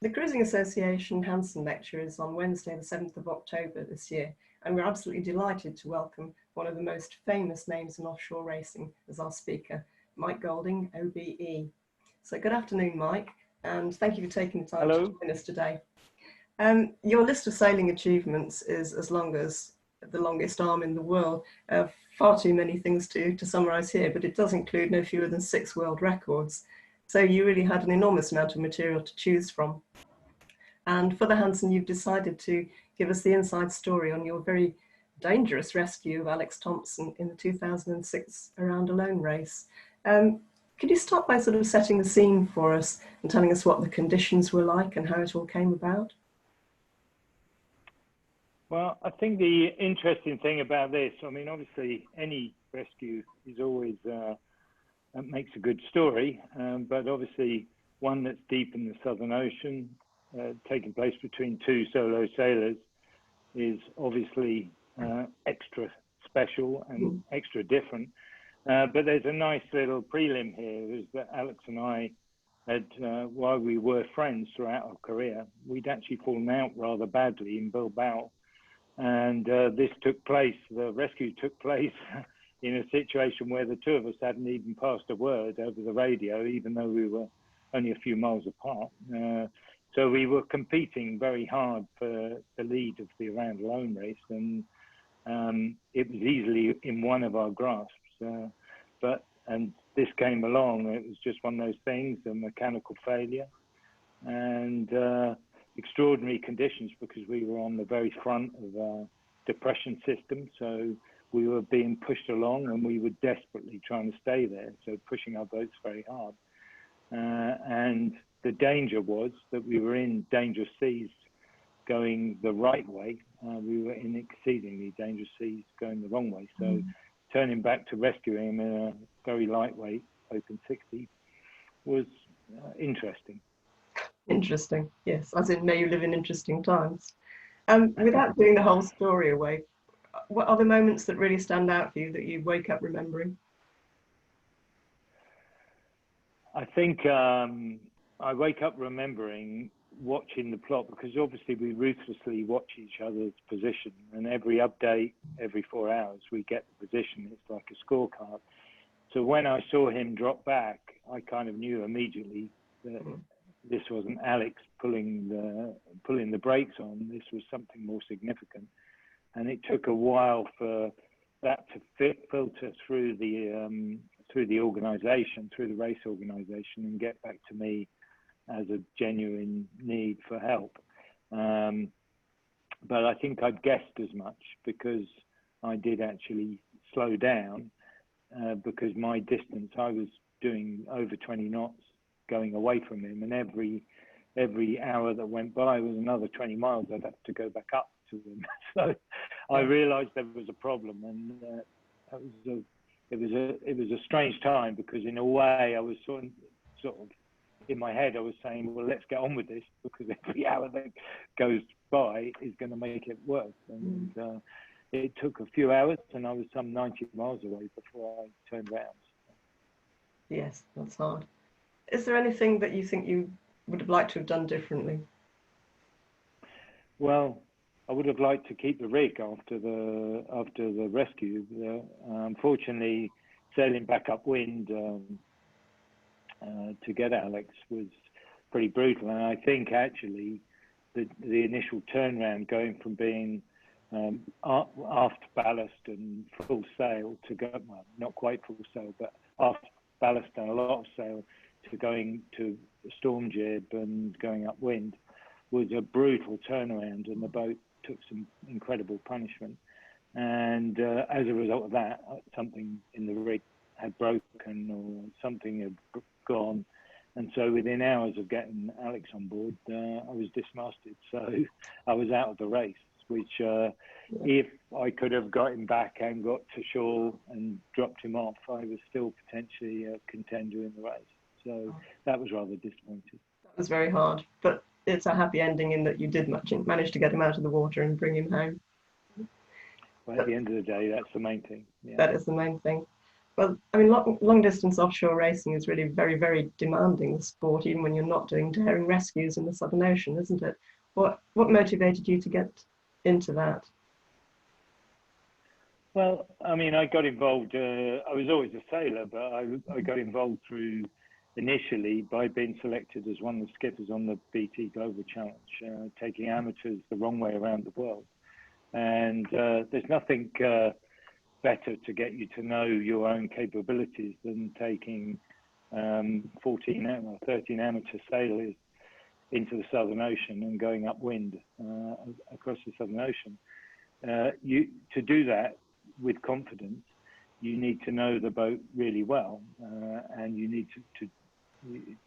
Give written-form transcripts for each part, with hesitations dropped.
The Cruising Association Hanson Lecture is on Wednesday, the 7th of October this year, and we're absolutely delighted to welcome one of the most famous names in offshore racing as our speaker, Mike Golding OBE. So good afternoon, Mike, and thank you for taking the time to join us today. Your list of sailing achievements is as long as the longest arm in the world. Far too many things to summarise here, but it does include no fewer than 6 world records. So you really had an enormous amount of material to choose from. And for the Hanson, you've decided to give us the inside story on your very dangerous rescue of Alex Thomson in the 2006 Around Alone race. Could you start by sort of setting the scene for us and telling us what the conditions were like and how it all came about? Well, I think the interesting thing about this, I mean, obviously any rescue is always, makes a good story, but obviously one that's deep in the Southern Ocean, taking place between 2 solo sailors, is obviously extra special and extra different. But there's a nice little prelim here, is that Alex and I had, while we were friends throughout our career, we'd actually fallen out rather badly in Bilbao. And this took place, the rescue took place in a situation where the two of us hadn't even passed a word over the radio, even though we were only a few miles apart. So we were competing very hard for the lead of the Around Alone race, and it was easily in one of our grasps. And this came along, it was just one of those things, a mechanical failure. And extraordinary conditions because we were on the very front of our depression system, so we were being pushed along and we were desperately trying to stay there, so pushing our boats very hard. And the danger was that we were in dangerous seas going the right way. We were in exceedingly dangerous seas going the wrong way, so turning back to rescue him in a very lightweight open 60 was interesting. Interesting, yes, as in may you live in interesting times. Without giving the whole story away, what are the moments that really stand out for you that you wake up remembering? I think I wake up remembering watching the plot, because obviously we ruthlessly watch each other's position, and every update, every 4 hours, we get the position. It's like a scorecard. So when I saw him drop back, I kind of knew immediately that this wasn't Alex pulling the brakes on. This was something more significant, and it took a while for that to filter through the organisation, through the race organisation, and get back to me as a genuine need for help. But I think I'd guessed as much, because I did actually slow down, because my distance, I was doing over 20 knots going away from him, and every hour that went by was another 20 miles I'd have to go back up to him. So I realized there was a problem, and it was a strange time, because in a way I was sort of in my head I was saying, well, let's get on with this, because every hour that goes by is going to make it worse. And it took a few hours, and I was some 90 miles away before I turned around. Yes, that's hard. Is there anything that you think you would have liked to have done differently? Well, I would have liked to keep the rig after the rescue. Unfortunately, sailing back upwind to get Alex was pretty brutal, and I think actually the initial turnaround, going from being aft ballast and full sail to go, well, not quite full sail, but aft ballast and a lot of sail, to going to storm jib and going upwind, was a brutal turnaround, and the boat took some incredible punishment. And as a result of that, something in the rig had broken, or something had gone. And so within hours of getting Alex on board, I was dismasted. So I was out of the race, which if I could have got him back and got to shore and dropped him off, I was still potentially a contender in the race. So that was rather disappointing. That was very hard, but it's a happy ending in that you did manage to get him out of the water and bring him home. Well, at the end of the day, that's the main thing. Yeah. That is the main thing. Well, I mean, long distance offshore racing is really very, very demanding sport, even when you're not doing daring rescues in the Southern Ocean, isn't it? What motivated you to get into that? Well, I mean, I got involved, I was always a sailor, but I got involved initially by being selected as one of the skippers on the BT Global Challenge, taking amateurs the wrong way around the world. And there's nothing better to get you to know your own capabilities than taking 14 or 13 amateur sailors into the Southern Ocean and going upwind across the Southern Ocean. To do that with confidence, you need to know the boat really well, and you need to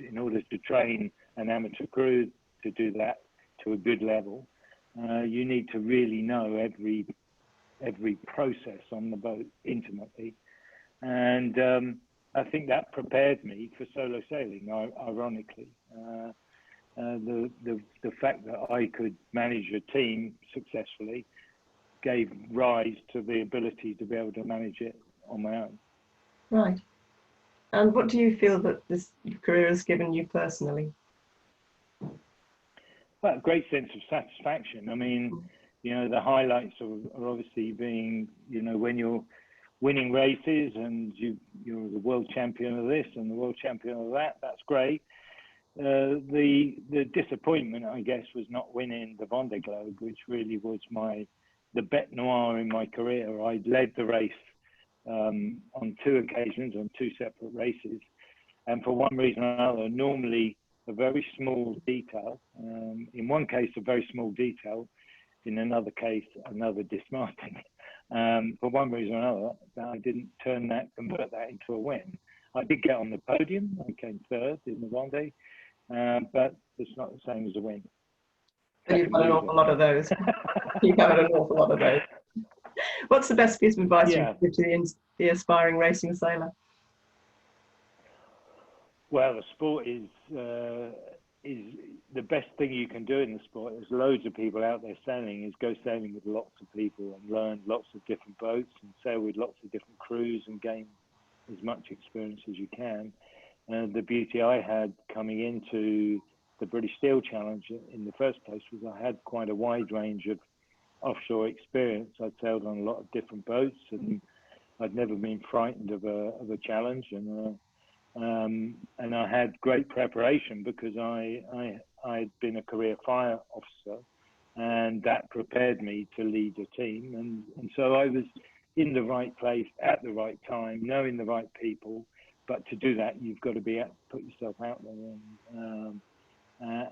in order to train an amateur crew to do that to a good level, you need to really know every process on the boat intimately. And I think that prepared me for solo sailing, ironically. The fact that I could manage a team successfully gave rise to the ability to be able to manage it on my own. Right. And what do you feel that this career has given you personally? Well, a great sense of satisfaction. I mean, you know, the highlights are obviously being, you know, when you're winning races and you're the world champion of this and the world champion of that, that's great. The disappointment, I guess, was not winning the Vendée Globe, which really was the bête noire in my career. I led the race on 2 occasions, on 2 separate races, and for one reason or another, normally a very small detail, in one case a very small detail, in another case another dismasting, for one reason or another, I didn't convert that into a win. I did get on the podium. I came 3rd in the Vendée, but it's not the same as a win. And you've had an awful lot of those. You've had an awful lot of those. What's the best piece of advice you could give to the aspiring racing sailor? Well, the sport is the best thing you can do in the sport. There's loads of people out there sailing. Is go sailing with lots of people and learn lots of different boats and sail with lots of different crews and gain as much experience as you can. The beauty I had coming into the British Steel Challenge in the first place was I had quite a wide range of offshore experience. I'd sailed on a lot of different boats, and I'd never been frightened of a challenge, and I had great preparation because I'd been a career fire officer, and that prepared me to lead a team, and so I was in the right place at the right time, knowing the right people. But to do that, you've got to put yourself out there,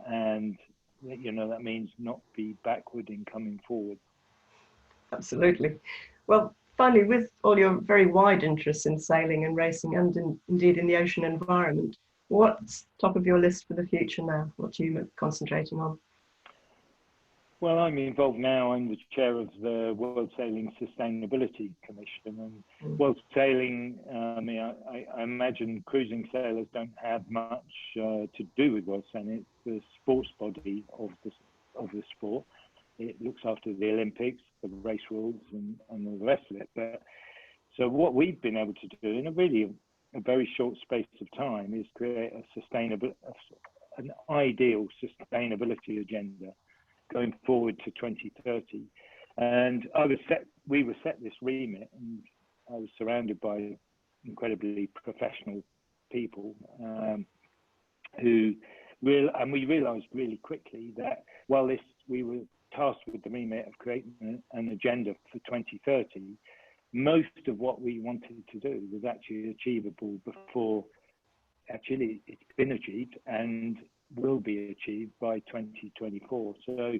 and you know, that means not be backward in coming forward. Absolutely. Well, finally, with all your very wide interests in sailing and racing and indeed in the ocean environment, what's top of your list for the future now? What are you concentrating on? Well, I'm involved now. I'm the chair of the World Sailing Sustainability Commission. And World Sailing, I mean, I imagine cruising sailors don't have much to do with World Sailing. It's the sports body of the sport. It looks after the Olympics, the race rules, and all the rest of it. But so what we've been able to do in a very short space of time is create an ideal sustainability agenda going forward to 2030. And we were set this remit, and I was surrounded by incredibly professional people and we realized really quickly that while we were tasked with the remit of creating an agenda for 2030, most of what we wanted to do was actually achievable before actually it's been achieved and will be achieved by 2024. So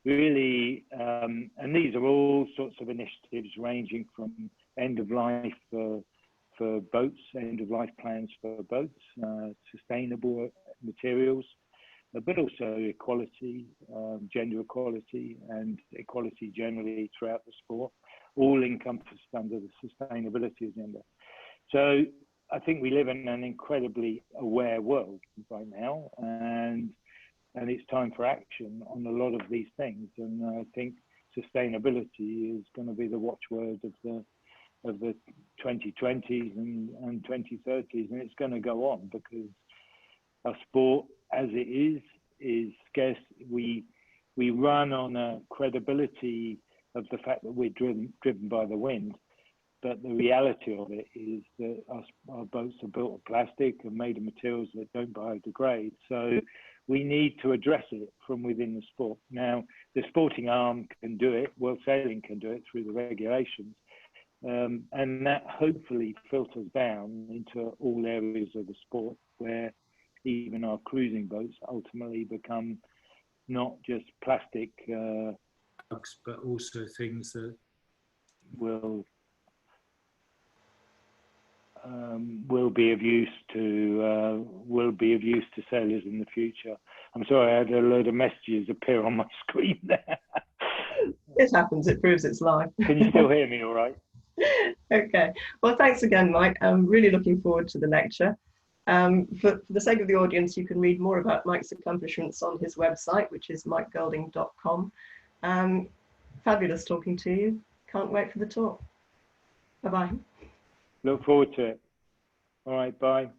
really, and these are all sorts of initiatives ranging from end of life for boats, end of life plans for boats, sustainable materials, but also equality, gender equality, and equality generally throughout the sport, all encompassed under the sustainability agenda. So I think we live in an incredibly aware world right now, and it's time for action on a lot of these things. And I think sustainability is going to be the watchword of of the 2020s and 2030s, and it's going to go on because our sport, as it is scarce. We run on a credibility of the fact that we're driven by the wind, but the reality of it is that our boats are built of plastic and made of materials that don't biodegrade. So we need to address it from within the sport. Now, the sporting arm can do it, World Sailing can do it through the regulations, and that hopefully filters down into all areas of the sport where even our cruising boats ultimately become not just plastic, but also things that will be of use to sailors in the future. I'm sorry, I had a load of messages appear on my screen there. It happens, it proves it's live. Can you still hear me all right? Okay, well, thanks again, Mike. I'm really looking forward to the lecture. For the sake of the audience, you can read more about Mike's accomplishments on his website, which is mikegolding.com. Fabulous talking to you. Can't wait for the talk. Bye-bye. Look forward to it. All right, bye.